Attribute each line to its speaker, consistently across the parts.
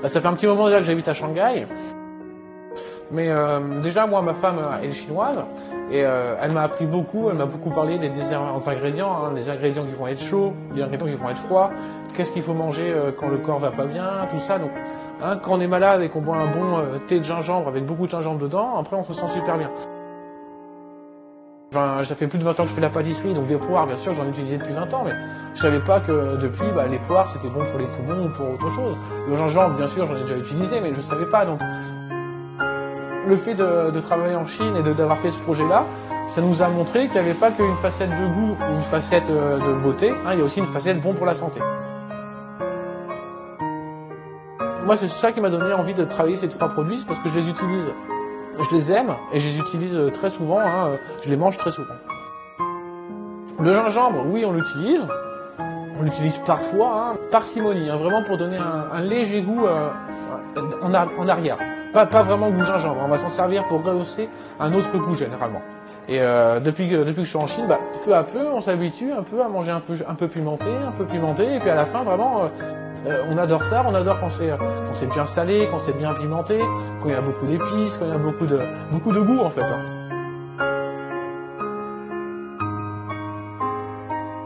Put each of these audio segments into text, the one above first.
Speaker 1: Bah, ça fait un petit moment déjà que j'habite à Shanghai. Mais déjà, moi, ma femme elle est chinoise et elle m'a appris beaucoup, elle m'a beaucoup parlé des différents ingrédients, hein, des ingrédients qui vont être chauds, des ingrédients qui vont être froids, qu'est-ce qu'il faut manger quand le corps va pas bien, tout ça. Donc, hein, quand on est malade et qu'on boit un bon thé de gingembre avec beaucoup de gingembre dedans, après on se sent super bien. Enfin, ça fait plus de 20 ans que je fais la pâtisserie, donc des poires, bien sûr, j'en utilisais depuis 20 ans, mais je savais pas que depuis, les poires, c'était bon pour les poumons ou pour autre chose. Le gingembre, bien sûr, j'en ai déjà utilisé, mais je savais pas, donc le fait de travailler en Chine et d'avoir fait ce projet-là, ça nous a montré qu'il n'y avait pas qu'une facette de goût ou une facette de beauté, hein, il y a aussi une facette bon pour la santé. Moi, c'est ça qui m'a donné envie de travailler ces 3 produits, c'est parce que je les utilise. Je les aime et je les utilise très souvent, hein, je les mange très souvent. Le gingembre, oui, on l'utilise parfois, hein, parcimonie, hein, vraiment pour donner un léger goût en arrière. Pas vraiment goût gingembre, on va s'en servir pour rehausser un autre goût généralement. Et depuis que je suis en Chine, peu à peu, on s'habitue un peu à manger un peu pimenté, et puis à la fin, vraiment, on adore ça, on adore quand c'est bien salé, quand c'est bien pimenté, quand il y a beaucoup d'épices, quand il y a beaucoup de goût en fait. Hein.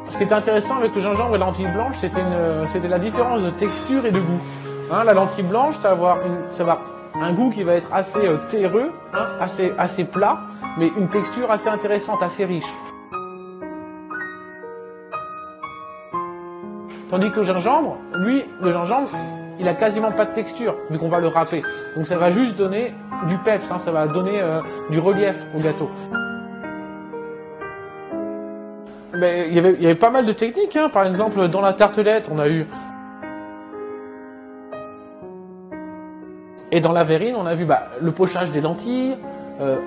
Speaker 1: Ce qui était intéressant avec le gingembre et la lentille blanche, c'était la différence de texture et de goût. Hein, la lentille blanche, ça va avoir un goût qui va être assez terreux, hein, assez plat, mais une texture assez intéressante, assez riche. Tandis que le gingembre, il a quasiment pas de texture, vu qu'on va le râper. Donc ça va juste donner du peps, hein, ça va donner du relief au gâteau. Mais il y avait pas mal de techniques, hein. Par exemple, dans la tartelette, on a eu... Et dans la verrine, on a vu le pochage des lentilles,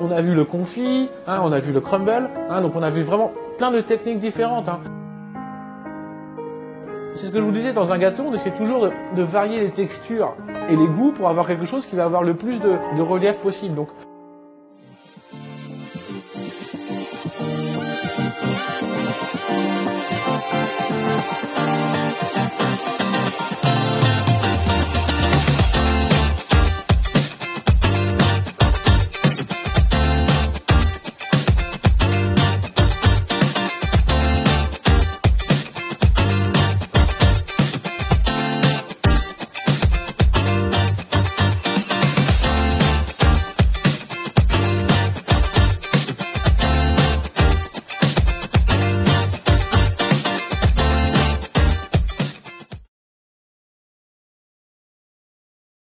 Speaker 1: on a vu le confit, hein, on a vu le crumble, hein, donc on a vu vraiment plein de techniques différentes. Hein. C'est ce que je vous disais, dans un gâteau, on essaie toujours de varier les textures et les goûts pour avoir quelque chose qui va avoir le plus de relief possible. Donc,